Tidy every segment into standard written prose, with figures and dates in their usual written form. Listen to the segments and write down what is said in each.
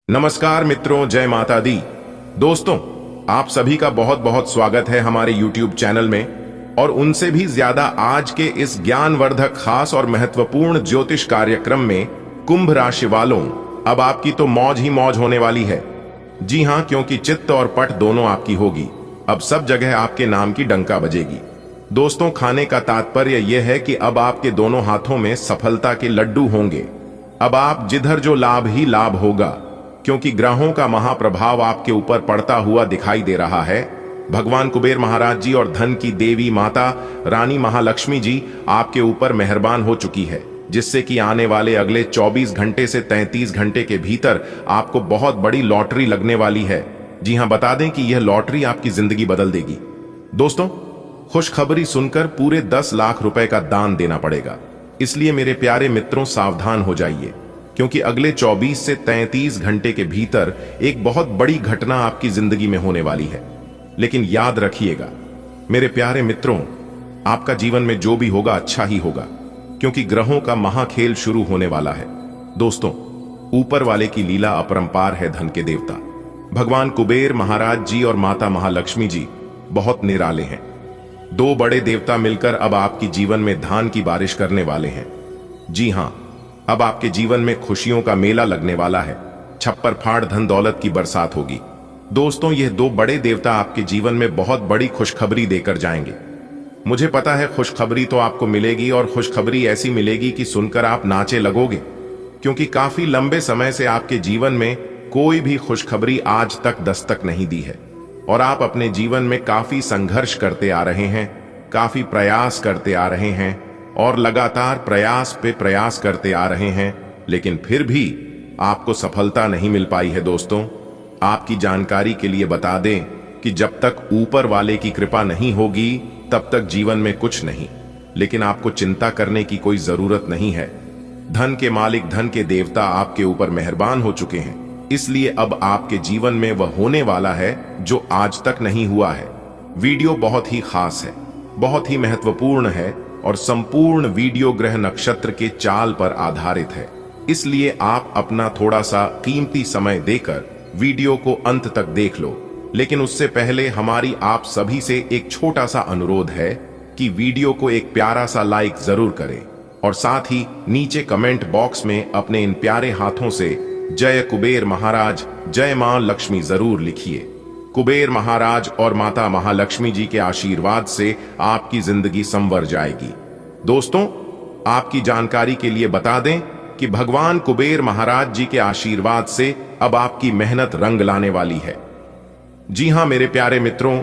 नमस्कार मित्रों, जय माता दी। दोस्तों, आप सभी का बहुत बहुत स्वागत है हमारे YouTube चैनल में। और उनसे भी ज्यादा आज के इस ज्ञानवर्धक, खास और महत्वपूर्ण ज्योतिष कार्यक्रम में कुंभ राशि वालों, अब आपकी तो मौज ही मौज होने वाली है। जी हां, क्योंकि चित्त और पट दोनों आपकी होगी। अब सब जगह आपके नाम की डंका बजेगी। दोस्तों, खाने का तात्पर्य यह है कि अब आपके दोनों हाथों में सफलता के लड्डू होंगे। अब आप जिधर जो लाभ ही लाभ होगा, क्योंकि ग्रहों का महाप्रभाव आपके ऊपर पड़ता हुआ दिखाई दे रहा है। भगवान कुबेर महाराज जी और धन की देवी माता रानी महालक्ष्मी जी आपके ऊपर मेहरबान हो चुकी है, जिससे कि आने वाले अगले 24 घंटे से 33 घंटे के भीतर आपको बहुत बड़ी लॉटरी लगने वाली है। जी हां, बता दें कि यह लॉटरी आपकी जिंदगी बदल देगी। दोस्तों, खुशखबरी सुनकर पूरे 10 लाख रुपए का दान देना पड़ेगा। इसलिए मेरे प्यारे मित्रों, सावधान हो जाइए, क्योंकि अगले 24 से 33 घंटे के भीतर एक बहुत बड़ी घटना आपकी जिंदगी में होने वाली है। लेकिन याद रखिएगा मेरे प्यारे मित्रों, आपका जीवन में जो भी होगा अच्छा ही होगा, क्योंकि ग्रहों का महाखेल शुरू होने वाला है। दोस्तों, ऊपर वाले की लीला अपरंपार है। धन के देवता भगवान कुबेर महाराज जी और माता महालक्ष्मी जी बहुत निराले हैं। दो बड़े देवता मिलकर अब आपकी जीवन में धान की बारिश करने वाले हैं। जी हां, अब आपके जीवन में खुशियों का मेला लगने वाला है। छप्पर फाड़ धन दौलत की बरसात होगी। दोस्तों, यह दो बड़े देवता आपके जीवन में बहुत बड़ी खुशखबरी देकर जाएंगे। मुझे पता है खुशखबरी तो आपको मिलेगी, और खुशखबरी ऐसी मिलेगी कि सुनकर आप नाचे लगोगे, क्योंकि काफी लंबे समय से आपके जीवन में कोई भी खुशखबरी आज तक दस्तक नहीं दी है। और आप अपने जीवन में काफी संघर्ष करते आ रहे हैं, काफी प्रयास करते आ रहे हैं, और लगातार प्रयास पे प्रयास करते आ रहे हैं, लेकिन फिर भी आपको सफलता नहीं मिल पाई है। दोस्तों, आपकी जानकारी के लिए बता दें कि जब तक ऊपर वाले की कृपा नहीं होगी तब तक जीवन में कुछ नहीं। लेकिन आपको चिंता करने की कोई जरूरत नहीं है। धन के मालिक, धन के देवता आपके ऊपर मेहरबान हो चुके हैं। इसलिए अब आपके जीवन में वह होने वाला है जो आज तक नहीं हुआ है। वीडियो बहुत ही खास है, बहुत ही महत्वपूर्ण है, और संपूर्ण वीडियो ग्रह नक्षत्र के चाल पर आधारित है। इसलिए आप अपना थोड़ा सा कीमती समय देकर वीडियो को अंत तक देख लो। लेकिन उससे पहले हमारी आप सभी से एक छोटा सा अनुरोध है कि वीडियो को एक प्यारा सा लाइक जरूर करें, और साथ ही नीचे कमेंट बॉक्स में अपने इन प्यारे हाथों से जय कुबेर महाराज, जय मां लक्ष्मी जरूर लिखिए। कुबेर महाराज और माता महालक्ष्मी जी के आशीर्वाद से आपकी जिंदगी संवर जाएगी। दोस्तों, आपकी जानकारी के लिए बता दें कि भगवान कुबेर महाराज जी के आशीर्वाद से अब आपकी मेहनत रंग लाने वाली है। जी हां मेरे प्यारे मित्रों,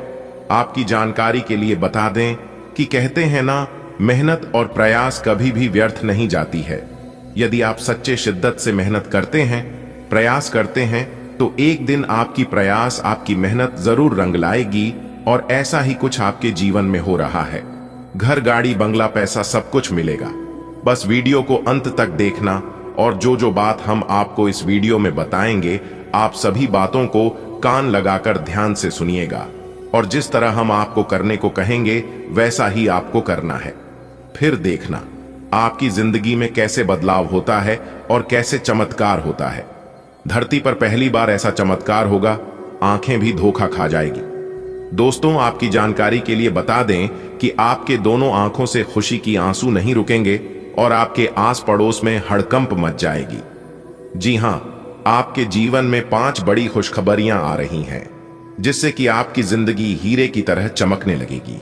आपकी जानकारी के लिए बता दें कि कहते हैं ना, मेहनत और प्रयास कभी भी व्यर्थ नहीं जाती है। यदि आप सच्चे शिद्दत से मेहनत करते हैं, प्रयास करते हैं, तो एक दिन आपकी प्रयास, आपकी मेहनत जरूर रंग लाएगी। और ऐसा ही कुछ आपके जीवन में हो रहा है। घर, गाड़ी, बंगला, पैसा सब कुछ मिलेगा। बस वीडियो को अंत तक देखना, और जो जो बात हम आपको इस वीडियो में बताएंगे, आप सभी बातों को कान लगाकर ध्यान से सुनिएगा। और जिस तरह हम आपको करने को कहेंगे वैसा ही आपको करना है। फिर देखना आपकी जिंदगी में कैसे बदलाव होता है और कैसे चमत्कार होता है। धरती पर पहली बार ऐसा चमत्कार होगा, आंखें भी धोखा खा जाएगी। दोस्तों, आपकी जानकारी के लिए बता दें कि आपके दोनों आंखों से खुशी की आंसू नहीं रुकेंगे, और आपके आस पड़ोस में हड़कंप मच जाएगी। जी हां, आपके जीवन में 5 बड़ी खुशखबरियां आ रही हैं, जिससे कि आपकी जिंदगी हीरे की तरह चमकने लगेगी।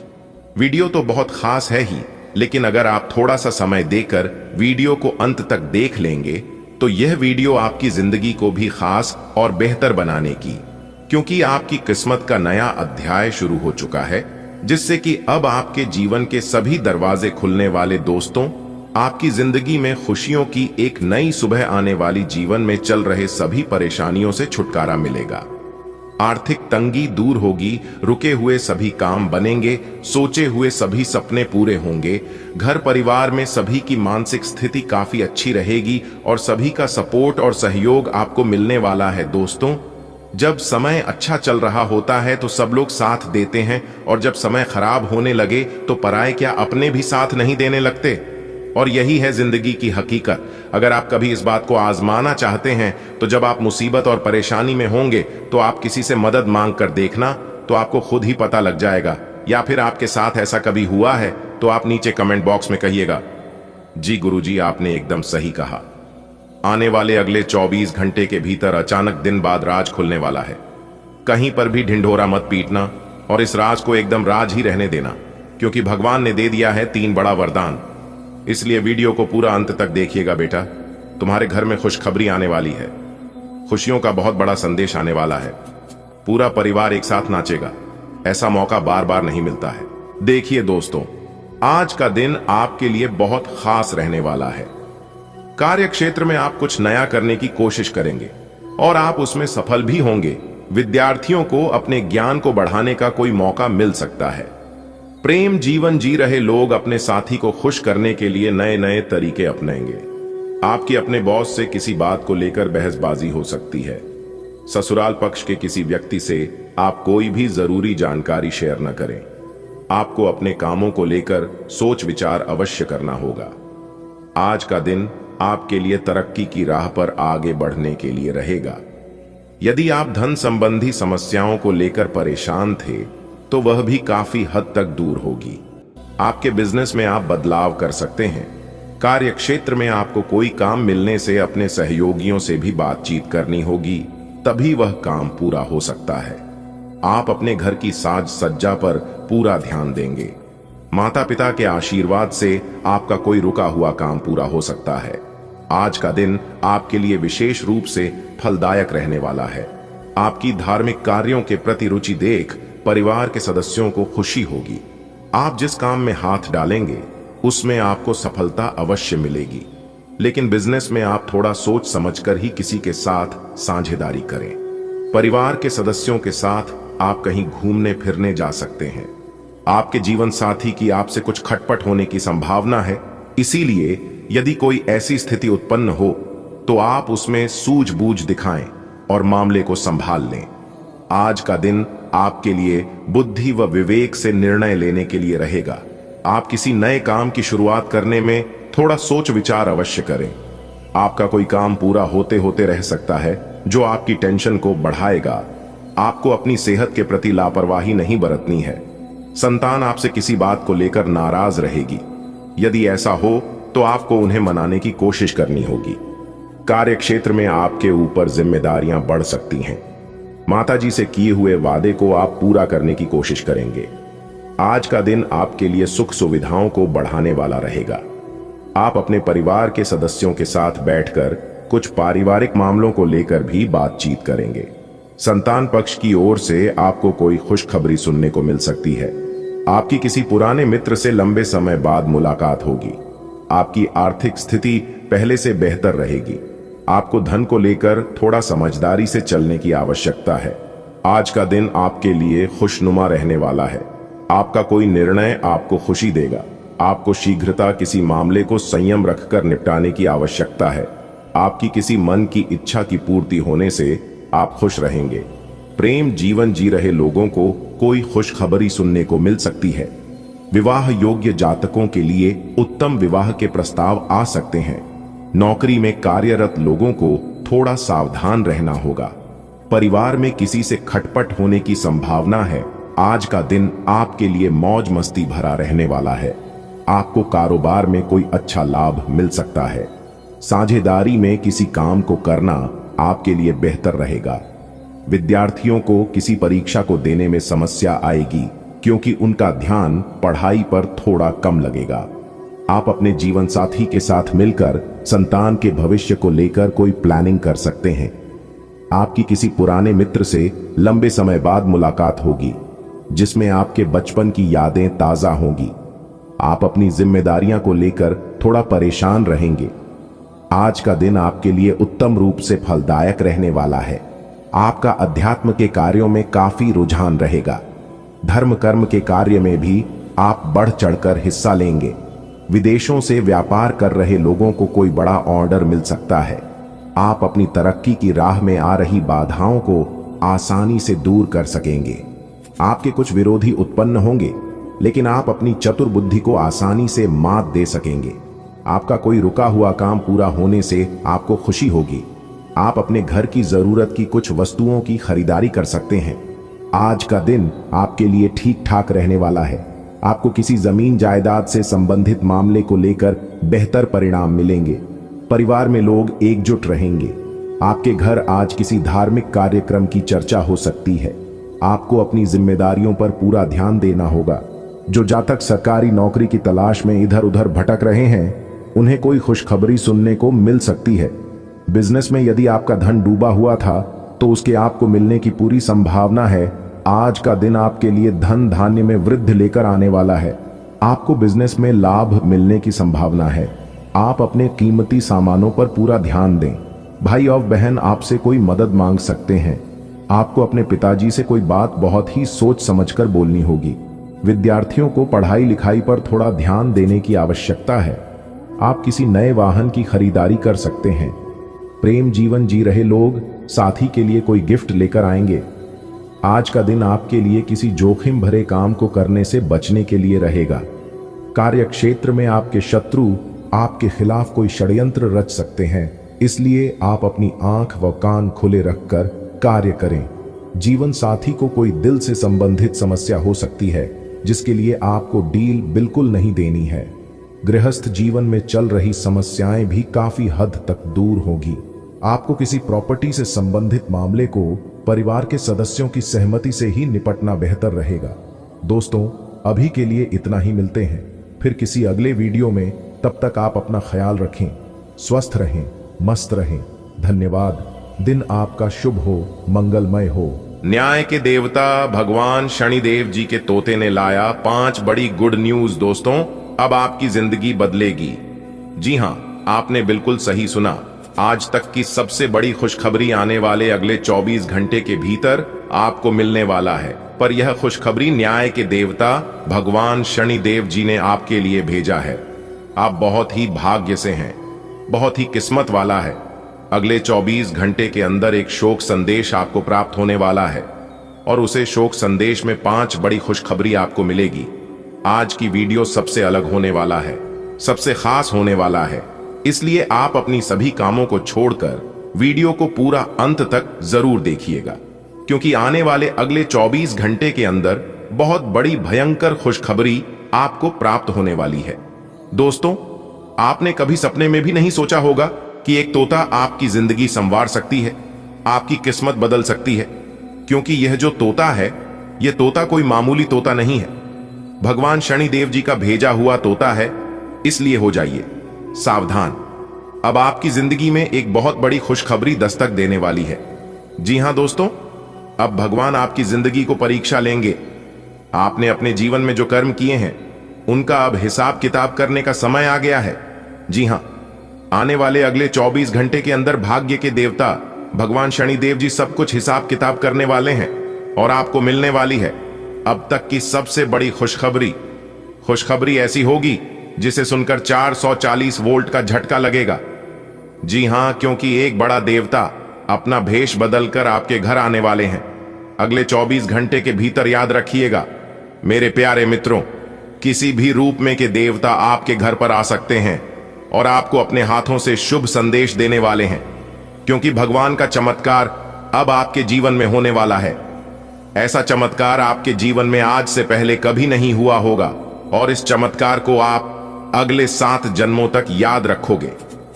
वीडियो तो बहुत खास है ही, लेकिन अगर आप थोड़ा सा समय देकर वीडियो को अंत तक देख लेंगे, तो यह वीडियो आपकी जिंदगी को भी खास और बेहतर बनाने की, क्योंकि आपकी किस्मत का नया अध्याय शुरू हो चुका है, जिससे कि अब आपके जीवन के सभी दरवाजे खुलने वाले। दोस्तों, आपकी जिंदगी में खुशियों की एक नई सुबह आने वाली। जीवन में चल रहे सभी परेशानियों से छुटकारा मिलेगा। आर्थिक तंगी दूर होगी, रुके हुए सभी काम बनेंगे, सोचे हुए सभी सपने पूरे होंगे। घर परिवार में सभी की मानसिक स्थिति काफी अच्छी रहेगी, और सभी का सपोर्ट और सहयोग आपको मिलने वाला है। दोस्तों, जब समय अच्छा चल रहा होता है तो सब लोग साथ देते हैं, और जब समय खराब होने लगे तो पराये क्या अपने भी साथ नहीं देने लगते। और यही है जिंदगी की हकीकत। अगर आप कभी इस बात को आजमाना चाहते हैं तो जब आप मुसीबत और परेशानी में होंगे तो आप किसी से मदद मांग कर देखना, तो आपको खुद ही पता लग जाएगा। या फिर आपके साथ ऐसा कभी हुआ है तो आप नीचे कमेंट बॉक्स में कहिएगा। जी गुरुजी, आपने एकदम सही कहा। आने वाले अगले 24 घंटे के भीतर अचानक दिन बाद राज खुलने वाला है। कहीं पर भी ढिंढोरा मत पीटना और इस राज को एकदम राज ही रहने देना, क्योंकि भगवान ने दे दिया है 3 बड़ा वरदान। इसलिए वीडियो को पूरा अंत तक देखिएगा बेटा। तुम्हारे घर में खुशखबरी आने वाली है, खुशियों का बहुत बड़ा संदेश आने वाला है। पूरा परिवार एक साथ नाचेगा, ऐसा मौका बार बार नहीं मिलता है। देखिए दोस्तों, आज का दिन आपके लिए बहुत खास रहने वाला है। कार्य क्षेत्र में आप कुछ नया करने की कोशिश करेंगे और आप उसमें सफल भी होंगे। विद्यार्थियों को अपने ज्ञान को बढ़ाने का कोई मौका मिल सकता है। प्रेम जीवन जी रहे लोग अपने साथी को खुश करने के लिए नए नए तरीके अपनाएंगे। आपकी अपने बॉस से किसी बात को लेकर बहसबाजी हो सकती है। ससुराल पक्ष के किसी व्यक्ति से आप कोई भी जरूरी जानकारी शेयर न करें। आपको अपने कामों को लेकर सोच विचार अवश्य करना होगा। आज का दिन आपके लिए तरक्की की राह पर आगे बढ़ने के लिए रहेगा। यदि आप धन संबंधी समस्याओं को लेकर परेशान थे तो वह भी काफी हद तक दूर होगी। आपके बिजनेस में आप बदलाव कर सकते हैं। कार्य क्षेत्र में आपको कोई काम मिलने से अपने सहयोगियों से भी बातचीत करनी होगी, तभी वह काम पूरा हो सकता है। आप अपने घर की साज सज्जा पर पूरा ध्यान देंगे। माता पिता के आशीर्वाद से आपका कोई रुका हुआ काम पूरा हो सकता है। आज का दिन आपके लिए विशेष रूप से फलदायक रहने वाला है। आपकी धार्मिक कार्यों के प्रति रुचि देख परिवार के सदस्यों को खुशी होगी। आप जिस काम में हाथ डालेंगे उसमें आपको सफलता अवश्य मिलेगी, लेकिन बिजनेस में आप थोड़ा सोच समझकर ही किसी के साथ साझेदारी करें। परिवार के सदस्यों के साथ आप कहीं घूमने फिरने जा सकते हैं। आपके जीवन साथी की आपसे कुछ खटपट होने की संभावना है, इसीलिए यदि कोई ऐसी स्थिति उत्पन्न हो तो आप उसमें सूझबूझ दिखाएं और मामले को संभाल लें। आज का दिन आपके लिए बुद्धि व विवेक से निर्णय लेने के लिए रहेगा। आप किसी नए काम की शुरुआत करने में थोड़ा सोच विचार अवश्य करें। आपका कोई काम पूरा होते होते रह सकता है जो आपकी टेंशन को बढ़ाएगा। आपको अपनी सेहत के प्रति लापरवाही नहीं बरतनी है। संतान आपसे किसी बात को लेकर नाराज रहेगी। यदि ऐसा हो तो आपको उन्हें मनाने की कोशिश करनी होगी। कार्य क्षेत्र में आपके ऊपर जिम्मेदारियां बढ़ सकती हैं। माताजी से किए हुए वादे को आप पूरा करने की कोशिश करेंगे। आज का दिन आपके लिए सुख सुविधाओं को बढ़ाने वाला रहेगा। आप अपने परिवार के सदस्यों के साथ बैठकर कुछ पारिवारिक मामलों को लेकर भी बातचीत करेंगे। संतान पक्ष की ओर से आपको कोई खुशखबरी सुनने को मिल सकती है। आपकी किसी पुराने मित्र से लंबे समय बाद मुलाकात होगी। आपकी आर्थिक स्थिति पहले से बेहतर रहेगी। आपको धन को लेकर थोड़ा समझदारी से चलने की आवश्यकता है। आज का दिन आपके लिए खुशनुमा रहने वाला है। आपका कोई निर्णय आपको खुशी देगा। आपको शीघ्रता किसी मामले को संयम रखकर निपटाने की आवश्यकता है। आपकी किसी मन की इच्छा की पूर्ति होने से आप खुश रहेंगे। प्रेम जीवन जी रहे लोगों को कोई खुशखबरी सुनने को मिल सकती है। विवाह योग्य जातकों के लिए उत्तम विवाह के प्रस्ताव आ सकते हैं। नौकरी में कार्यरत लोगों को थोड़ा सावधान रहना होगा। परिवार में किसी से खटपट होने की संभावना है। आज का दिन आपके लिए मौज मस्ती भरा रहने वाला है। आपको कारोबार में कोई अच्छा लाभ मिल सकता है। साझेदारी में किसी काम को करना आपके लिए बेहतर रहेगा। विद्यार्थियों को किसी परीक्षा को देने में समस्या आएगी, क्योंकि उनका ध्यान पढ़ाई पर थोड़ा कम लगेगा। आप अपने जीवन साथी के साथ मिलकर संतान के भविष्य को लेकर कोई प्लानिंग कर सकते हैं। आपकी किसी पुराने मित्र से लंबे समय बाद मुलाकात होगी, जिसमें आपके बचपन की यादें ताजा होंगी। आप अपनी जिम्मेदारियां को लेकर थोड़ा परेशान रहेंगे। आज का दिन आपके लिए उत्तम रूप से फलदायक रहने वाला है। आपका अध्यात्म के कार्यों में काफी रुझान रहेगा। धर्म कर्म के कार्य में भी आप बढ़ चढ़कर हिस्सा लेंगे। विदेशों से व्यापार कर रहे लोगों को कोई बड़ा ऑर्डर मिल सकता है। आप अपनी तरक्की की राह में आ रही बाधाओं को आसानी से दूर कर सकेंगे। आपके कुछ विरोधी उत्पन्न होंगे, लेकिन आप अपनी चतुर बुद्धि को आसानी से मात दे सकेंगे। आपका कोई रुका हुआ काम पूरा होने से आपको खुशी होगी। आप अपने घर की जरूरत की कुछ वस्तुओं की खरीदारी कर सकते हैं। आज का दिन आपके लिए ठीक ठाक रहने वाला है। आपको किसी जमीन जायदाद से संबंधित मामले को लेकर बेहतर परिणाम मिलेंगे। परिवार में लोग एकजुट रहेंगे। आपके घर आज किसी धार्मिक कार्यक्रम की चर्चा हो सकती है। आपको अपनी जिम्मेदारियों पर पूरा ध्यान देना होगा। जो जातक सरकारी नौकरी की तलाश में इधर उधर भटक रहे हैं, उन्हें कोई खुशखबरी सुनने को मिल सकती है। बिजनेस में यदि आपका धन डूबा हुआ था तो उसके आपको मिलने की पूरी संभावना है। आज का दिन आपके लिए धन धान्य में वृद्धि लेकर आने वाला है। आपको बिजनेस में लाभ मिलने की संभावना है। आप अपने कीमती सामानों पर पूरा ध्यान दें। भाई और बहन आपसे कोई मदद मांग सकते हैं। आपको अपने पिताजी से कोई बात बहुत ही सोच समझकर बोलनी होगी। विद्यार्थियों को पढ़ाई लिखाई पर थोड़ा ध्यान देने की आवश्यकता है। आप किसी नए वाहन की खरीदारी कर सकते हैं। प्रेम जीवन जी रहे लोग साथी के लिए कोई गिफ्ट लेकर आएंगे। आज का दिन आपके लिए किसी जोखिम भरे काम को करने से बचने के लिए रहेगा। कार्य क्षेत्र में आपके शत्रु आपके खिलाफ कोई षड्यंत्र रच सकते हैं, इसलिए आप अपनी आंख व कान खुले रखकर कार्य करें। जीवन साथी को कोई दिल से संबंधित समस्या हो सकती है, जिसके लिए आपको डील बिल्कुल नहीं देनी है। गृहस्थ जीवन में चल रही समस्याएं भी काफी हद तक दूर होगी। आपको किसी प्रॉपर्टी से संबंधित मामले को परिवार के सदस्यों की सहमति से ही निपटना बेहतर रहेगा। दोस्तों, अभी के लिए इतना ही। मिलते हैं फिर किसी अगले वीडियो में। तब तक आप अपना ख्याल रखें, स्वस्थ रहें, मस्त रहें। धन्यवाद। दिन आपका शुभ हो, मंगलमय हो। न्याय के देवता भगवान शनिदेव जी के तोते ने लाया 5 बड़ी गुड न्यूज। दोस्तों, अब आपकी जिंदगी बदलेगी। जी हां, आपने बिल्कुल सही सुना। आज तक की सबसे बड़ी खुशखबरी आने वाले अगले 24 घंटे के भीतर आपको मिलने वाला है। पर यह खुशखबरी न्याय के देवता भगवान शनिदेव जी ने आपके लिए भेजा है। आप बहुत ही भाग्य से हैं, बहुत ही किस्मत वाला है। अगले 24 घंटे के अंदर एक शोक संदेश आपको प्राप्त होने वाला है और उसे शोक संदेश में 5 बड़ी खुशखबरी आपको मिलेगी। आज की वीडियो सबसे अलग होने वाला है, सबसे खास होने वाला है। इसलिए आप अपनी सभी कामों को छोड़कर वीडियो को पूरा अंत तक जरूर देखिएगा, क्योंकि आने वाले अगले 24 घंटे के अंदर बहुत बड़ी भयंकर खुशखबरी आपको प्राप्त होने वाली है। दोस्तों, आपने कभी सपने में भी नहीं सोचा होगा कि एक तोता आपकी जिंदगी संवार सकती है, आपकी किस्मत बदल सकती है। क्योंकि यह जो तोता है, यह तोता कोई मामूली तोता नहीं है, भगवान शनिदेव जी का भेजा हुआ तोता है। इसलिए हो जाइए सावधान। अब आपकी जिंदगी में एक बहुत बड़ी खुशखबरी दस्तक देने वाली है। जी हां दोस्तों, अब भगवान आपकी जिंदगी को परीक्षा लेंगे। आपने अपने जीवन में जो कर्म किए हैं, उनका अब हिसाब किताब करने का समय आ गया है। जी हां, आने वाले अगले 24 घंटे के अंदर भाग्य के देवता भगवान शनिदेव जी सब कुछ हिसाब किताब करने वाले हैं और आपको मिलने वाली है अब तक की सबसे बड़ी खुशखबरी। खुशखबरी ऐसी होगी जिसे सुनकर 440 वोल्ट का झटका लगेगा। जी हां, क्योंकि एक बड़ा देवता अपना भेष बदलकर आपके घर आने वाले हैं अगले 24 घंटे के भीतर। याद रखिएगा मेरे प्यारे मित्रों, किसी भी रूप में के देवता आपके घर पर आ सकते हैं और आपको अपने हाथों से शुभ संदेश देने वाले हैं, क्योंकि भगवान का चमत्कार अब आपके जीवन में होने वाला है। ऐसा चमत्कार आपके जीवन में आज से पहले कभी नहीं हुआ होगा और इस चमत्कार को आप अगले 7 जन्मों तक याद रखोगे।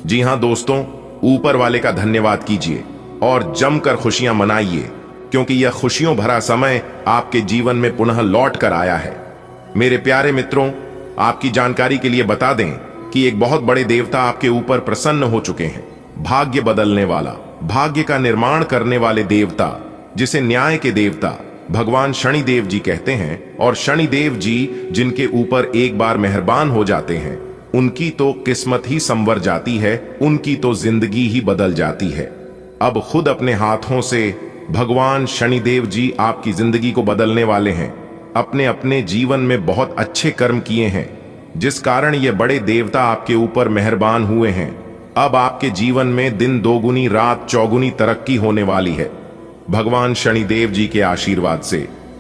जी हां दोस्तों, ऊपर वाले का धन्यवाद कीजिए और जमकर खुशियां मनाइए, क्योंकि यह खुशियों भरा समय आपके जीवन में पुनः लौट कर आया है। मेरे प्यारे मित्रों, आपकी जानकारी के लिए बता दें कि एक बहुत बड़े देवता आपके ऊपर प्रसन्न हो चुके हैं। भाग्य बदलने वाला, भाग्य का निर्माण करने वाले देवता, जिसे न्याय के देवता भगवान शनिदेव जी कहते हैं। और शनिदेव जी जिनके ऊपर एक बार मेहरबान हो जाते हैं, उनकी तो किस्मत ही संवर जाती है, उनकी तो जिंदगी ही बदल जाती है। अब खुद अपने हाथों से भगवान शनिदेव जी आपकी जिंदगी को बदलने वाले हैं। अपने अपने जीवन में बहुत अच्छे कर्म किए हैं, जिस कारण ये बड़े देवता आपके ऊपर मेहरबान हुए हैं। अब आपके जीवन में दिन दोगुनी रात चौगुनी तरक्की होने वाली है भगवान शनिदेव जी के आशीर्वाद से,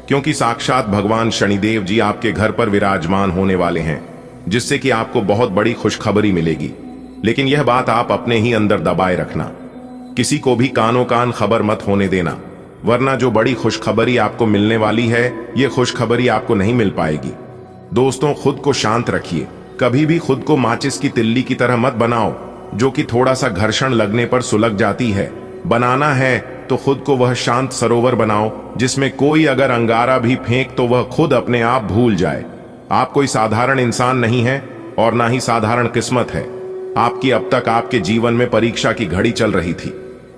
क्योंकि साक्षात भगवान शनिदेव जी आपके घर पर विराजमान होने वाले हैं। जिससे कि आपको बहुत बड़ी खुशखबरी मिलेगी। लेकिन यह बात आप अपने ही अंदर दबाए रखना, किसी को भी कानो कान खबर मत होने देना, वरना जो बड़ी खुशखबरी आपको मिलने वाली है, यह खुशखबरी आपको नहीं मिल पाएगी। दोस्तों, खुद को शांत रखिए, कभी भी खुद को माचिस की तिल्ली की तरह मत बनाओ जो कि थोड़ा सा घर्षण लगने पर सुलग जाती है। बनाना है तो खुद को वह शांत सरोवर बनाओ जिसमें कोई अगर अंगारा भी फेंक तो वह खुद अपने आप भूल जाए। आप कोई साधारण इंसान नहीं है और ना ही साधारण किस्मत है। आपकी अब तक आपके जीवन में परीक्षा की घड़ी चल रही थी।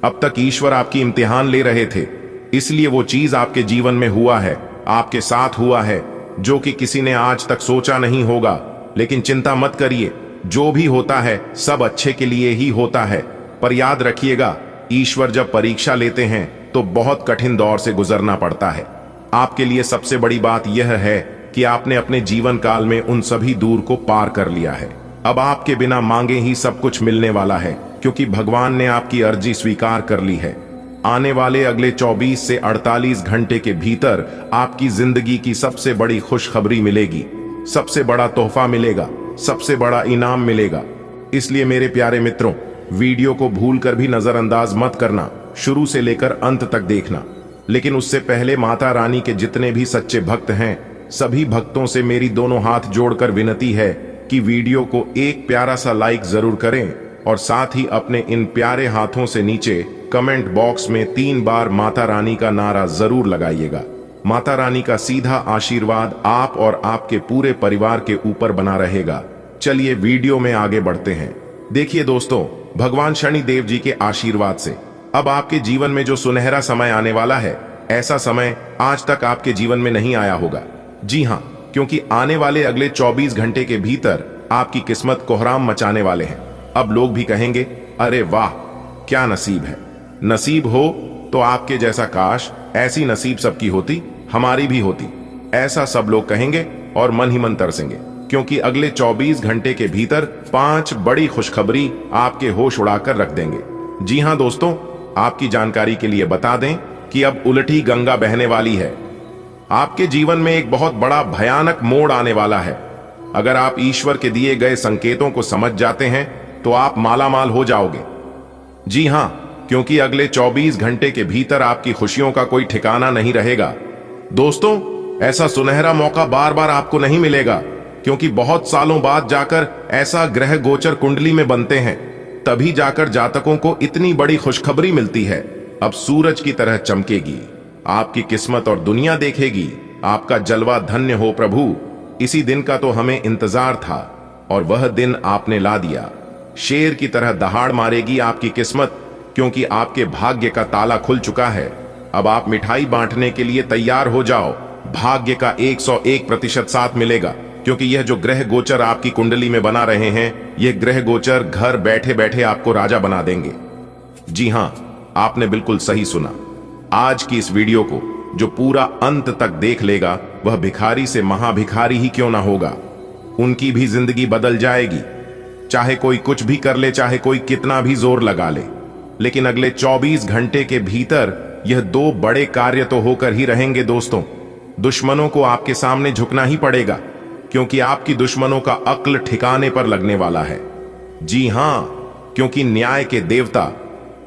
अब तक ईश्वर आपकी इम्तिहान ले रहे थे, इसलिए वो चीज आपके जीवन में हुआ है, आपके साथ हुआ है, जो कि किसी ने आज तक सोचा नहीं होगा। लेकिन चिंता मत करिए, जो भी होता है सब अच्छे के लिए ही होता है। पर याद रखिएगा, ईश्वर जब परीक्षा लेते हैं तो बहुत कठिन दौर से गुजरना पड़ता है। आपके लिए सबसे बड़ी बात यह है कि आपने अपने जीवन काल में उन सभी दूर को पार कर लिया है। अब आपके बिना मांगे ही सब कुछ मिलने वाला है, क्योंकि भगवान ने आपकी अर्जी स्वीकार कर ली है। आने वाले अगले 24 से 48 घंटे के भीतर आपकी जिंदगी की सबसे बड़ी खुशखबरी मिलेगी, सबसे बड़ा तोहफा मिलेगा, सबसे बड़ा इनाम मिलेगा। इसलिए मेरे प्यारे मित्रों, वीडियो को भूलकर भी नजरअंदाज मत करना, शुरू से लेकर अंत तक देखना। लेकिन उससे पहले माता रानी के जितने भी सच्चे भक्त हैं, सभी भक्तों से मेरी दोनों हाथ जोड़कर विनती है कि वीडियो को एक प्यारा सा लाइक जरूर करें और साथ ही अपने इन प्यारे हाथों से नीचे कमेंट बॉक्स में 3 बार माता रानी का नारा जरूर लगाइएगा। माता रानी का सीधा आशीर्वाद आप और आपके पूरे परिवार के ऊपर बना रहेगा। चलिए वीडियो में आगे बढ़ते हैं। देखिए दोस्तों, भगवान शनिदेव जी के आशीर्वाद से अब आपके जीवन में जो सुनहरा समय आने वाला है, ऐसा समय आज तक आपके जीवन में नहीं आया होगा। जी हाँ, क्योंकि आने वाले अगले 24 घंटे के भीतर आपकी किस्मत कोहराम मचाने वाले हैं। अब लोग भी कहेंगे, अरे वाह क्या नसीब है। नसीब हो तो आपके जैसा काश ऐसी नसीब सबकी होती, हमारी भी होती, ऐसा सब लोग कहेंगे और मन ही मन तरसेंगे। क्योंकि अगले 24 घंटे के भीतर 5 बड़ी खुशखबरी आपके होश उड़ाकर रख देंगे। जी हां दोस्तों, आपकी जानकारी के लिए बता दें कि अब उलटी गंगा बहने वाली है। आपके जीवन में एक बहुत बड़ा भयानक मोड़ आने वाला है। अगर आप ईश्वर के दिए गए संकेतों को समझ जाते हैं तो आप मालामाल हो जाओगे। जी हां, क्योंकि अगले 24 घंटे के भीतर आपकी खुशियों का कोई ठिकाना नहीं रहेगा। दोस्तों, ऐसा सुनहरा मौका बार बार आपको नहीं मिलेगा, क्योंकि बहुत सालों बाद जाकर ऐसा ग्रह गोचर कुंडली में बनते हैं, तभी जाकर जातकों को इतनी बड़ी खुशखबरी मिलती है। अब सूरज की तरह चमकेगी, आपकी किस्मत और दुनिया देखेगी। आपका जलवा धन्य हो प्रभु। इसी दिन का तो हमें इंतजार था और वह दिन आपने ला दिया। शेर की तरह दहाड़ मारेगी आपकी किस्मत, क्योंकि आपके भाग्य का ताला खुल चुका है। अब आप मिठाई बांटने के लिए तैयार हो जाओ। भाग्य का 101% साथ मिलेगा, क्योंकि यह जो ग्रह गोचर आपकी कुंडली में बना रहे हैं, यह ग्रह गोचर घर बैठे बैठे आपको राजा बना देंगे। जी हां, आपने बिल्कुल सही सुना। आज की इस वीडियो को जो पूरा अंत तक देख लेगा, वह भिखारी से महाभिखारी ही क्यों ना होगा। उनकी भी जिंदगी बदल जाएगी। चाहे कोई कुछ भी कर ले, चाहे कोई कितना भी जोर लगा ले, लेकिन अगले 24 घंटे के भीतर यह 2 बड़े कार्य तो होकर ही रहेंगे दोस्तों। दुश्मनों को आपके सामने झुकना ही पड़ेगा, क्योंकि आपकी दुश्मनों का अक्ल ठिकाने पर लगने वाला है। जी हां, क्योंकि न्याय के देवता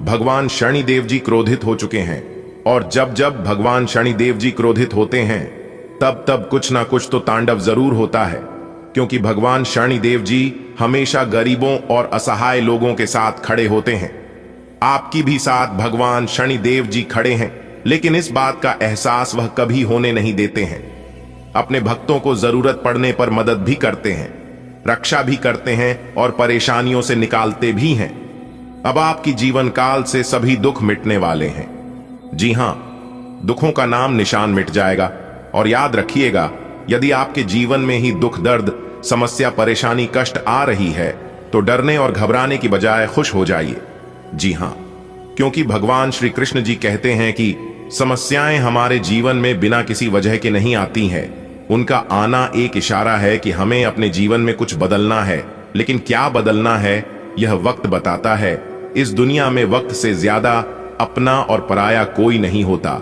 भगवान शनिदेव जी क्रोधित हो चुके हैं। और जब जब भगवान शनिदेव जी क्रोधित होते हैं, तब तब कुछ ना कुछ तो तांडव जरूर होता है, क्योंकि भगवान शनिदेव जी हमेशा गरीबों और असहाय लोगों के साथ खड़े होते हैं। आपकी भी साथ भगवान शनिदेव जी खड़े हैं, लेकिन इस बात का एहसास वह कभी होने नहीं देते हैं। अपने भक्तों को जरूरत पड़ने पर मदद भी करते हैं, रक्षा भी करते हैं और परेशानियों से निकालते भी हैं। अब आपकी जीवन काल से सभी दुख मिटने वाले हैं। जी हां, दुखों का नाम निशान मिट जाएगा। और याद रखिएगा, यदि आपके जीवन में ही दुख, दर्द, समस्या, परेशानी, कष्ट आ रही है, तो डरने और घबराने की बजाय खुश हो जाइए। जी हां, क्योंकि भगवान श्री कृष्ण जी कहते हैं कि समस्याएं हमारे जीवन में बिना किसी वजह के नहीं आती हैं। उनका आना एक इशारा है कि हमें अपने जीवन में कुछ बदलना है। लेकिन क्या बदलना है, यह वक्त बताता है। इस दुनिया में वक्त से ज्यादा अपना और पराया कोई नहीं होता।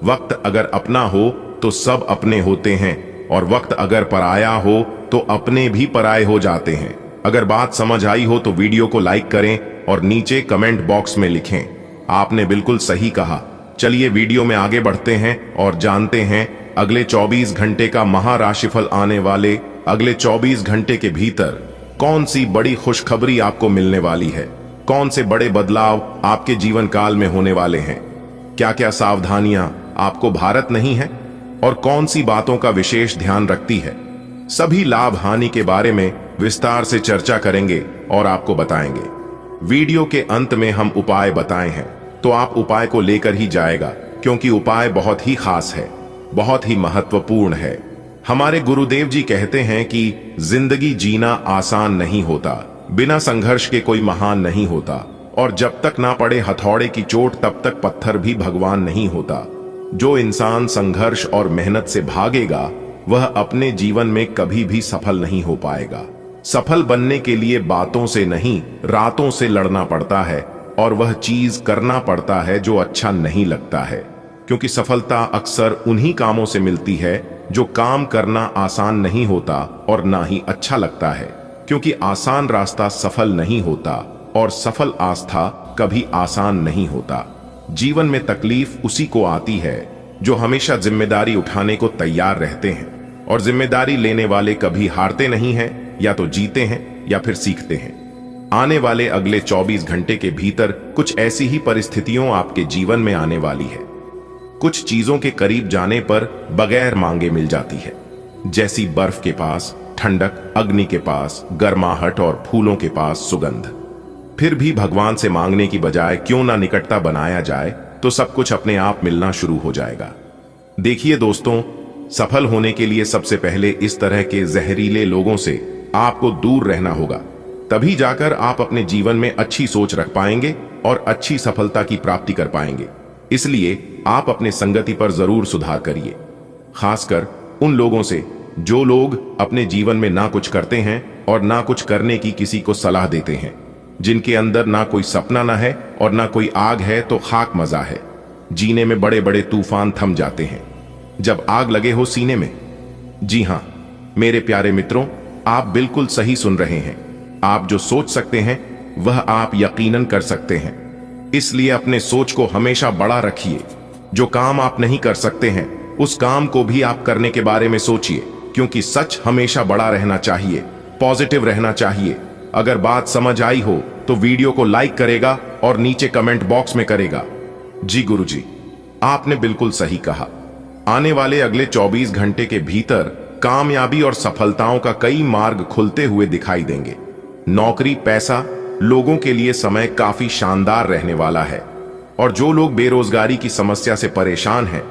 वक्त अगर अपना हो तो सब अपने होते हैं, और वक्त अगर पराया हो तो अपने भी पराये हो जाते हैं। अगर बात समझ आई हो तो वीडियो को लाइक करें और नीचे कमेंट बॉक्स में लिखें, आपने बिल्कुल सही कहा। चलिए वीडियो में आगे बढ़ते हैं और जानते हैं अगले 24 घंटे का महाराशिफल। आने वाले अगले 24 घंटे के भीतर कौन सी बड़ी खुशखबरी आपको मिलने वाली है, कौन से बड़े बदलाव आपके जीवन काल में होने वाले हैं, क्या क्या सावधानियां आपको भारत नहीं है और कौन सी बातों का विशेष ध्यान रखती है, सभी लाभ हानि के बारे में विस्तार से चर्चा करेंगे और आपको बताएंगे। वीडियो के अंत में हम उपाय बताए हैं तो आप उपाय को लेकर ही जाएगा, क्योंकि उपाय बहुत ही खास है, बहुत ही महत्वपूर्ण है। हमारे गुरुदेव जी कहते हैं कि जिंदगी जीना आसान नहीं होता, बिना संघर्ष के कोई महान नहीं होता, और जब तक ना पड़े हथौड़े की चोट तब तक पत्थर भी भगवान नहीं होता। जो इंसान संघर्ष और मेहनत से भागेगा वह अपने जीवन में कभी भी सफल नहीं हो पाएगा। सफल बनने के लिए बातों से नहीं, रातों से लड़ना पड़ता है और वह चीज करना पड़ता है जो अच्छा नहीं लगता है, क्योंकि सफलता अक्सर उन्हीं कामों से मिलती है जो काम करना आसान नहीं होता और ना ही अच्छा लगता है, क्योंकि आसान रास्ता सफल नहीं होता और सफल आस्था कभी आसान नहीं होता। जीवन में तकलीफ उसी को आती है जो हमेशा जिम्मेदारी उठाने को तैयार रहते हैं, और जिम्मेदारी लेने वाले कभी हारते नहीं हैं, या तो जीते हैं या फिर सीखते हैं। आने वाले अगले 24 घंटे के भीतर कुछ ऐसी ही परिस्थितियों आपके जीवन में आने वाली है। कुछ चीजों के करीब जाने पर बगैर मांगे मिल जाती है, जैसी बर्फ के पास ठंडक, अग्नि के पास गर्माहट और फूलों के पास सुगंध। फिर भी भगवान से मांगने की बजाय क्यों ना निकटता बनाया जाए तो सब कुछ अपने आप मिलना शुरू हो जाएगा। देखिए दोस्तों, सफल होने के लिए सबसे पहले इस तरह के जहरीले लोगों से आपको दूर रहना होगा, तभी जाकर आप अपने जीवन में अच्छी सोच रख पाएंगे और अच्छी सफलता की प्राप्ति कर पाएंगे। इसलिए आप अपने संगति पर जरूर सुधार करिए, खासकर उन लोगों से जो लोग अपने जीवन में ना कुछ करते हैं और ना कुछ करने की किसी को सलाह देते हैं, जिनके अंदर ना कोई सपना ना है और ना कोई आग है तो खाक मजा है। जीने में बड़े बड़े तूफान थम जाते हैं जब आग लगे हो सीने में। जी हां मेरे प्यारे मित्रों, आप बिल्कुल सही सुन रहे हैं। आप जो सोच सकते हैं वह आप यकीनन कर सकते हैं। इसलिए अपने सोच को हमेशा बड़ा रखिए। जो काम आप नहीं कर सकते हैं उस काम को भी आप करने के बारे में सोचिए, क्योंकि सच हमेशा बड़ा रहना चाहिए, पॉजिटिव रहना चाहिए। अगर बात समझ आई हो तो वीडियो को लाइक करेगा और नीचे कमेंट बॉक्स में करेगा। जी गुरुजी, आपने बिल्कुल सही कहा। आने वाले अगले 24 घंटे के भीतर कामयाबी और सफलताओं का कई मार्ग खुलते हुए दिखाई देंगे। नौकरी, पैसा, लोगों के लिए समय काफी शानदार रहने वाला है, और जो लोग बेरोजगारी की समस्या से परेशान हैं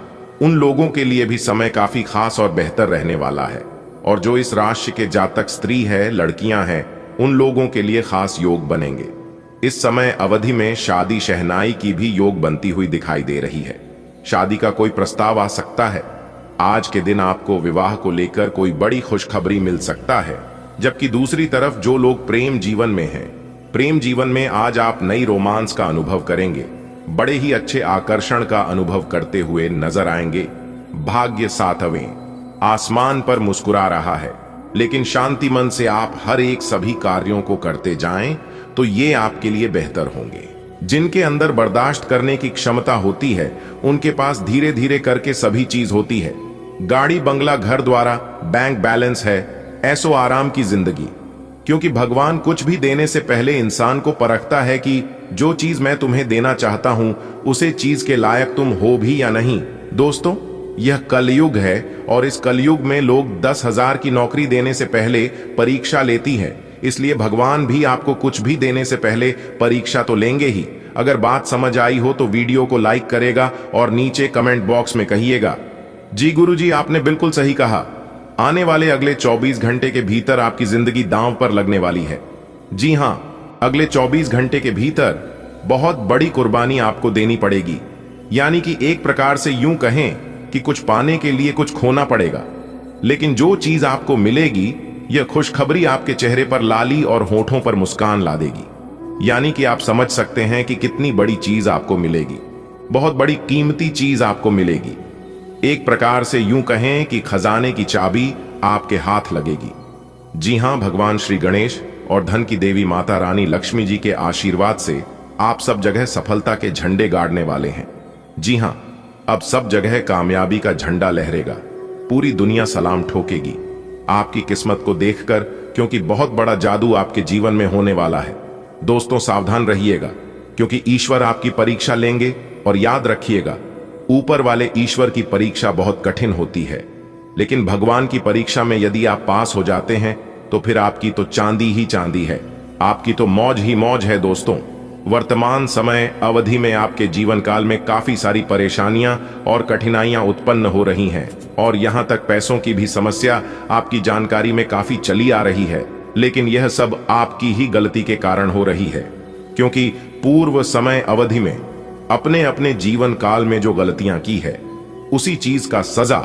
उन लोगों के लिए भी समय काफी खास और बेहतर रहने वाला है। और जो इस राशि के जातक स्त्री है, लड़कियां हैं, उन लोगों के लिए खास योग बनेंगे। इस समय अवधि में शादी शहनाई की भी योग बनती हुई दिखाई दे रही है। शादी का कोई प्रस्ताव आ सकता है। आज के दिन आपको विवाह को लेकर कोई बड़ी खुशखबरी मिल सकता है। जबकि दूसरी तरफ जो लोग प्रेम जीवन में हैं, प्रेम जीवन में आज आप नई रोमांस का अनुभव करेंगे, बड़े ही अच्छे आकर्षण का अनुभव करते हुए नजर आएंगे। भाग्य सातवें आसमान पर मुस्कुरा रहा है, लेकिन शांति मन से आप हर एक सभी कार्यों को करते जाएं तो ये आपके लिए बेहतर होंगे। जिनके अंदर बर्दाश्त करने की क्षमता होती है उनके पास धीरे धीरे करके सभी चीज होती है। गाड़ी, बंगला, घर द्वारा, बैंक बैलेंस है, ऐसो आराम की जिंदगी। क्योंकि भगवान कुछ भी देने से पहले इंसान को परखता है कि जो चीज मैं तुम्हें देना चाहता हूं उसे चीज के लायक तुम हो भी या नहीं। दोस्तों, यह कलयुग है और इस कलयुग में लोग 10,000 की नौकरी देने से पहले परीक्षा लेती है। इसलिए भगवान भी आपको कुछ भी देने से पहले परीक्षा तो लेंगे ही। अगर बात समझ आई हो तो वीडियो को लाइक करेगा और नीचे कमेंट बॉक्स में कहिएगा। जी गुरुजी, आपने बिल्कुल सही कहा। आने वाले अगले 24 घंटे के भीतर आपकी जिंदगी दांव पर लगने वाली है। जी हां, अगले 24 घंटे के भीतर बहुत बड़ी कुर्बानी आपको देनी पड़ेगी। यानी कि एक प्रकार से यूं कहें कि कुछ पाने के लिए कुछ खोना पड़ेगा। लेकिन जो चीज आपको मिलेगी, यह खुशखबरी आपके चेहरे पर लाली और होठों पर मुस्कान ला देगी। यानी कि आप समझ सकते हैं कि कितनी बड़ी चीज आपको मिलेगी। बहुत बड़ी कीमती चीज आपको मिलेगी। एक प्रकार से यूं कहें कि खजाने की चाबी आपके हाथ लगेगी। जी हां, भगवान श्री गणेश और धन की देवी माता रानी लक्ष्मी जी के आशीर्वाद से आप सब जगह सफलता के झंडे गाड़ने वाले हैं। जी हां, अब सब जगह कामयाबी का झंडा लहरेगा, पूरी दुनिया सलाम ठोकेगी आपकी किस्मत को देखकर, क्योंकि बहुत बड़ा जादू आपके जीवन में होने वाला है। दोस्तों सावधान रहिएगा, क्योंकि ईश्वर आपकी परीक्षा लेंगे। और याद रखिएगा, ऊपर वाले ईश्वर की परीक्षा बहुत कठिन होती है, लेकिन भगवान की परीक्षा में यदि आप पास हो जाते हैं तो फिर आपकी तो चांदी ही चांदी है, आपकी तो मौज ही मौज है। दोस्तों, वर्तमान समय अवधि में आपके जीवन काल में काफी सारी परेशानियां और कठिनाइयां उत्पन्न हो रही हैं, और यहां तक पैसों की भी समस्या आपकी जानकारी में काफी चली आ रही है। लेकिन यह सब आपकी ही गलती के कारण हो रही है, क्योंकि पूर्व समय अवधि में अपने अपने जीवन काल में जो गलतियां की है, उसी चीज का सजा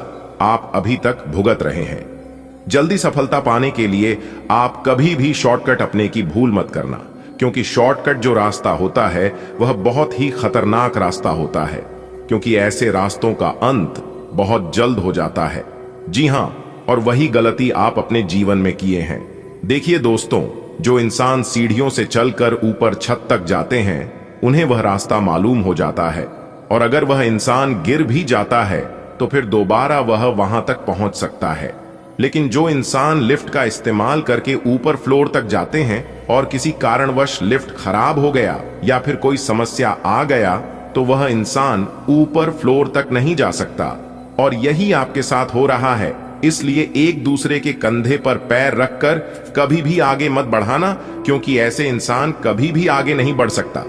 आप अभी तक भुगत रहे हैं। जल्दी सफलता पाने के लिए आप कभी भी शॉर्टकट अपने की भूल मत करना, क्योंकि शॉर्टकट जो रास्ता होता है वह बहुत ही खतरनाक रास्ता होता है, क्योंकि ऐसे रास्तों का अंत बहुत जल्द हो जाता है। जी हां, और वही गलती आप अपने जीवन में किए हैं। देखिए दोस्तों, जो इंसान सीढ़ियों से चलकर ऊपर छत तक जाते हैं, उन्हें वह रास्ता मालूम हो जाता है, और अगर वह इंसान गिर भी जाता है तो फिर दोबारा वह वहां तक पहुंच सकता है। लेकिन जो इंसान लिफ्ट का इस्तेमाल करके ऊपर फ्लोर तक जाते हैं और किसी कारणवश लिफ्ट खराब हो गया या फिर कोई समस्या आ गया, तो वह इंसान ऊपर फ्लोर तक नहीं जा सकता। और यही आपके साथ हो रहा है। इसलिए एक दूसरे के कंधे पर पैर रखकर कभी भी आगे मत बढ़ाना, क्योंकि ऐसे इंसान कभी भी आगे नहीं बढ़ सकता।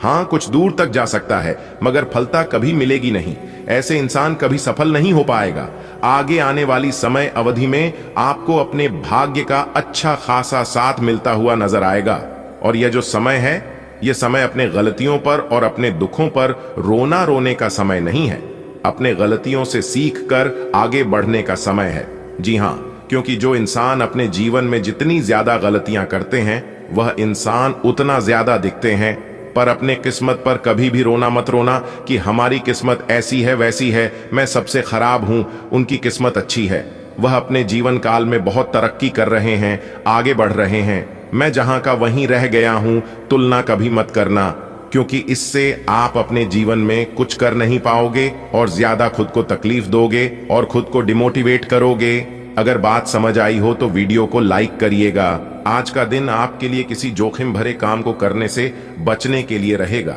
हाँ, कुछ दूर तक जा सकता है, मगर फलता कभी मिलेगी नहीं। ऐसे इंसान कभी सफल नहीं हो पाएगा। आगे आने वाली समय अवधि में आपको अपने भाग्य का अच्छा खासा साथ मिलता हुआ नजर आएगा। और यह जो समय है, यह समय अपने गलतियों पर और अपने दुखों पर रोना रोने का समय नहीं है, अपने गलतियों से सीख कर आगे बढ़ने का समय है। जी हाँ, क्योंकि जो इंसान अपने जीवन में जितनी ज्यादा गलतियां करते हैं, वह इंसान उतना ज्यादा दिखते हैं। पर अपने किस्मत पर कभी भी रोना मत रोना कि हमारी किस्मत ऐसी है वैसी है, मैं सबसे खराब हूं, उनकी किस्मत अच्छी है। वह अपने जीवन काल में बहुत तरक्की कर रहे हैं, आगे बढ़ रहे हैं, मैं जहां का वहीं रह गया हूं। तुलना कभी मत करना, क्योंकि इससे आप अपने जीवन में कुछ कर नहीं पाओगे और ज्यादा खुद को तकलीफ दोगे और खुद को डिमोटिवेट करोगे। अगर बात समझ आई हो तो वीडियो को लाइक करिएगा। आज का दिन आपके लिए किसी जोखिम भरे काम को करने से बचने के लिए रहेगा।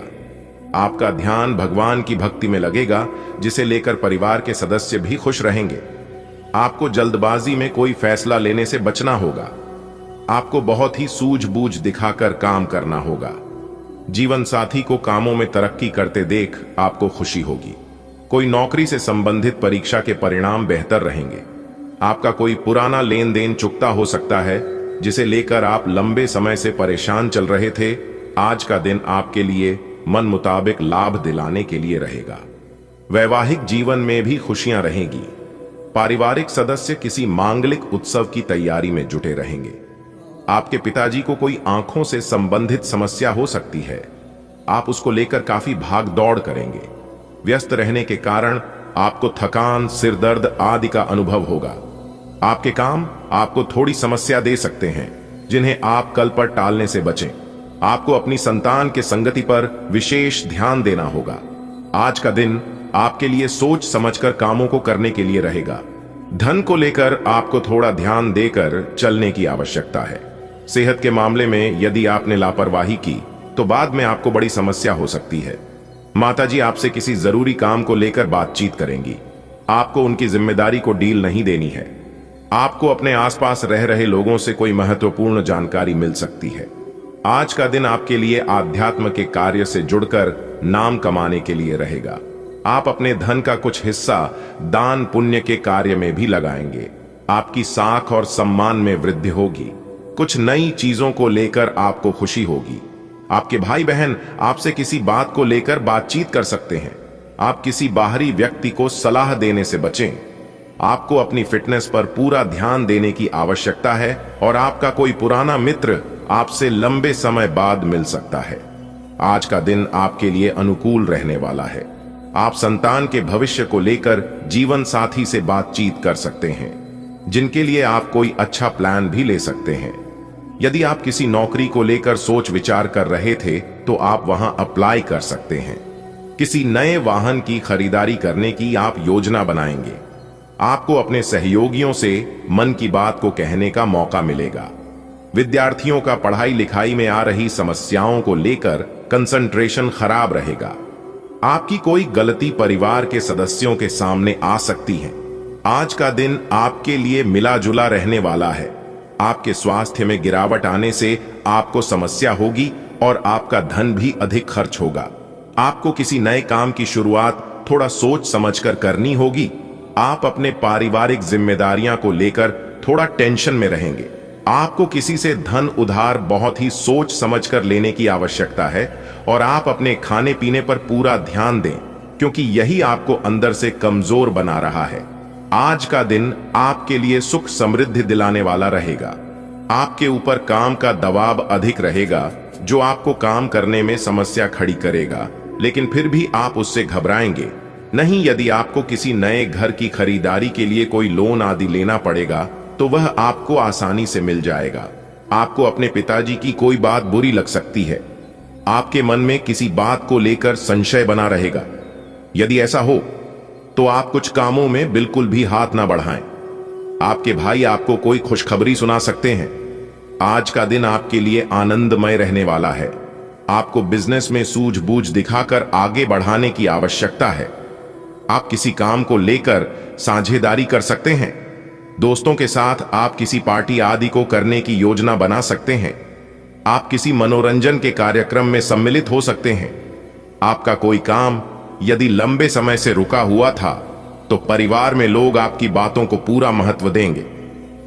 आपका ध्यान भगवान की भक्ति में लगेगा, जिसे लेकर परिवार के सदस्य भी खुश रहेंगे। आपको जल्दबाजी में कोई फैसला लेने से बचना होगा। आपको बहुत ही सूझबूझ दिखाकर काम करना होगा। जीवन साथी को कामों में तरक्की करते देख आपको खुशी होगी। कोई नौकरी से संबंधित परीक्षा के परिणाम बेहतर रहेंगे। आपका कोई पुराना लेन देन चुकता हो सकता है, जिसे लेकर आप लंबे समय से परेशान चल रहे थे। आज का दिन आपके लिए मन मुताबिक लाभ दिलाने के लिए रहेगा। वैवाहिक जीवन में भी खुशियां रहेंगी। पारिवारिक सदस्य किसी मांगलिक उत्सव की तैयारी में जुटे रहेंगे। आपके पिताजी को कोई आंखों से संबंधित समस्या हो सकती है, आप उसको लेकर काफी भाग दौड़ करेंगे। व्यस्त रहने के कारण आपको थकान, सिर दर्द आदि का अनुभव होगा। आपके काम आपको थोड़ी समस्या दे सकते हैं, जिन्हें आप कल पर टालने से बचें। आपको अपनी संतान के संगति पर विशेष ध्यान देना होगा। आज का दिन आपके लिए सोच समझकर कामों को करने के लिए रहेगा। धन को लेकर आपको थोड़ा ध्यान देकर चलने की आवश्यकता है। सेहत के मामले में यदि आपने लापरवाही की तो बाद में आपको बड़ी समस्या हो सकती है। माताजी आपसे किसी जरूरी काम को लेकर बातचीत करेंगी। आपको उनकी जिम्मेदारी को डील नहीं देनी है। आपको अपने आसपास रह रहे लोगों से कोई महत्वपूर्ण जानकारी मिल सकती है। आज का दिन आपके लिए आध्यात्म के कार्य से जुड़कर नाम कमाने के लिए रहेगा। आप अपने धन का कुछ हिस्सा दान पुण्य के कार्य में भी लगाएंगे। आपकी साख और सम्मान में वृद्धि होगी। कुछ नई चीजों को लेकर आपको खुशी होगी। आपके भाई बहन आपसे किसी बात को लेकर बातचीत कर सकते हैं। आप किसी बाहरी व्यक्ति को सलाह देने से बचें। आपको अपनी फिटनेस पर पूरा ध्यान देने की आवश्यकता है और आपका कोई पुराना मित्र आपसे लंबे समय बाद मिल सकता है। आज का दिन आपके लिए अनुकूल रहने वाला है। आप संतान के भविष्य को लेकर जीवन साथी से बातचीत कर सकते हैं, जिनके लिए आप कोई अच्छा प्लान भी ले सकते हैं। यदि आप किसी नौकरी को लेकर सोच विचार कर रहे थे तो आप वहां अप्लाई कर सकते हैं। किसी नए वाहन की खरीदारी करने की आप योजना बनाएंगे। आपको अपने सहयोगियों से मन की बात को कहने का मौका मिलेगा। विद्यार्थियों का पढ़ाई लिखाई में आ रही समस्याओं को लेकर कंसंट्रेशन खराब रहेगा। आपकी कोई गलती परिवार के सदस्यों के सामने आ सकती है। आज का दिन आपके लिए मिला जुला रहने वाला है। आपके स्वास्थ्य में गिरावट आने से आपको समस्या होगी और आपका धन भी अधिक खर्च होगा। आपको किसी नए काम की शुरुआत थोड़ा सोच समझकर करनी होगी। आप अपने पारिवारिक जिम्मेदारियां को लेकर थोड़ा टेंशन में रहेंगे। आपको किसी से धन उधार बहुत ही सोच समझकर लेने की आवश्यकता है और आप अपने खाने पीने पर पूरा ध्यान दें, क्योंकि यही आपको अंदर से कमजोर बना रहा है। आज का दिन आपके लिए सुख समृद्धि दिलाने वाला रहेगा। आपके ऊपर काम का दबाव अधिक रहेगा, जो आपको काम करने में समस्या खड़ी करेगा, लेकिन फिर भी आप उससे घबराएंगे नहीं। यदि आपको किसी नए घर की खरीदारी के लिए कोई लोन आदि लेना पड़ेगा तो वह आपको आसानी से मिल जाएगा। आपको अपने पिताजी की कोई बात बुरी लग सकती है। आपके मन में किसी बात को लेकर संशय बना रहेगा। यदि ऐसा हो तो आप कुछ कामों में बिल्कुल भी हाथ ना बढ़ाएं। आपके भाई आपको कोई खुशखबरी सुना सकते हैं। आज का दिन आपके लिए आनंदमय रहने वाला है। आपको बिजनेस में सूझबूझ दिखाकर आगे बढ़ाने की आवश्यकता है। आप किसी काम को लेकर साझेदारी कर सकते हैं। दोस्तों के साथ आप किसी पार्टी आदि को करने की योजना बना सकते हैं। आप किसी मनोरंजन के कार्यक्रम में सम्मिलित हो सकते हैं। आपका कोई काम यदि लंबे समय से रुका हुआ था तो परिवार में लोग आपकी बातों को पूरा महत्व देंगे।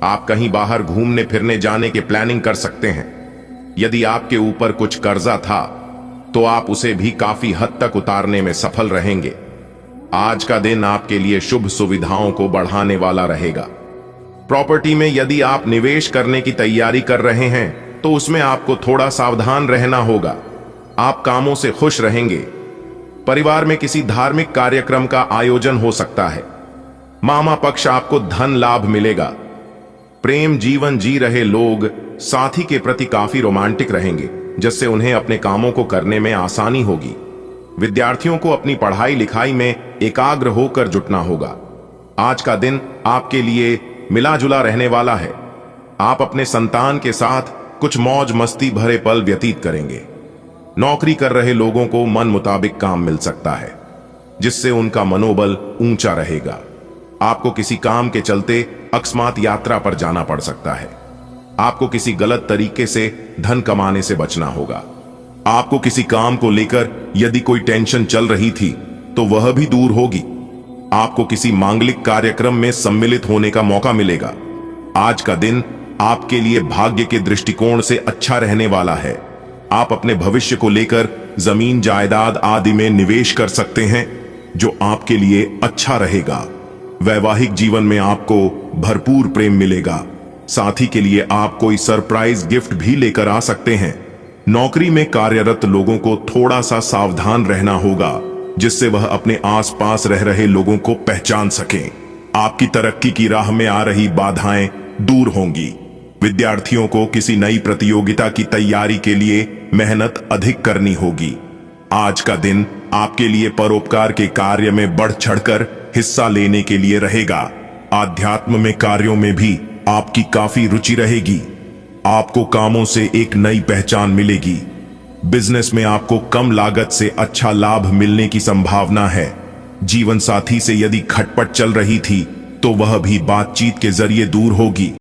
आप कहीं बाहर घूमने फिरने जाने की प्लानिंग कर सकते हैं। यदि आपके ऊपर कुछ कर्जा था तो आप उसे भी काफी हद तक उतारने में सफल रहेंगे। आज का दिन आपके लिए शुभ सुविधाओं को बढ़ाने वाला रहेगा। प्रॉपर्टी में यदि आप निवेश करने की तैयारी कर रहे हैं तो उसमें आपको थोड़ा सावधान रहना होगा। आप कामों से खुश रहेंगे। परिवार में किसी धार्मिक कार्यक्रम का आयोजन हो सकता है। मामा पक्ष आपको धन लाभ मिलेगा। प्रेम जीवन जी रहे लोग साथी के प्रति काफी रोमांटिक रहेंगे, जिससे उन्हें अपने कामों को करने में आसानी होगी। विद्यार्थियों को अपनी पढ़ाई लिखाई में एकाग्र होकर जुटना होगा। आज का दिन आपके लिए मिला जुला रहने वाला है। आप अपने संतान के साथ कुछ मौज मस्ती भरे पल व्यतीत करेंगे। नौकरी कर रहे लोगों को मन मुताबिक काम मिल सकता है, जिससे उनका मनोबल ऊंचा रहेगा। आपको किसी काम के चलते अकस्मात यात्रा पर जाना पड़ सकता है। आपको किसी गलत तरीके से धन कमाने से बचना होगा। आपको किसी काम को लेकर यदि कोई टेंशन चल रही थी तो वह भी दूर होगी। आपको किसी मांगलिक कार्यक्रम में सम्मिलित होने का मौका मिलेगा। आज का दिन आपके लिए भाग्य के दृष्टिकोण से अच्छा रहने वाला है। आप अपने भविष्य को लेकर जमीन जायदाद आदि में निवेश कर सकते हैं, जो आपके लिए अच्छा रहेगा। वैवाहिक जीवन में आपको भरपूर प्रेम मिलेगा। साथी के लिए आप कोई सरप्राइज गिफ्ट भी लेकर आ सकते हैं। नौकरी में कार्यरत लोगों को थोड़ा सा सावधान रहना होगा, जिससे वह अपने आसपास रह रहे लोगों को पहचान सकें। आपकी तरक्की की राह में आ रही बाधाएं दूर होंगी। विद्यार्थियों को किसी नई प्रतियोगिता की तैयारी के लिए मेहनत अधिक करनी होगी। आज का दिन आपके लिए परोपकार के कार्य में बढ़ चढ़कर हिस्सा लेने के लिए रहेगा। आध्यात्म में कार्यों में भी आपकी काफी रुचि रहेगी। आपको कामों से एक नई पहचान मिलेगी। बिजनेस में आपको कम लागत से अच्छा लाभ मिलने की संभावना है। जीवन साथी से यदि खटपट चल रही थी तो वह भी बातचीत के जरिए दूर होगी।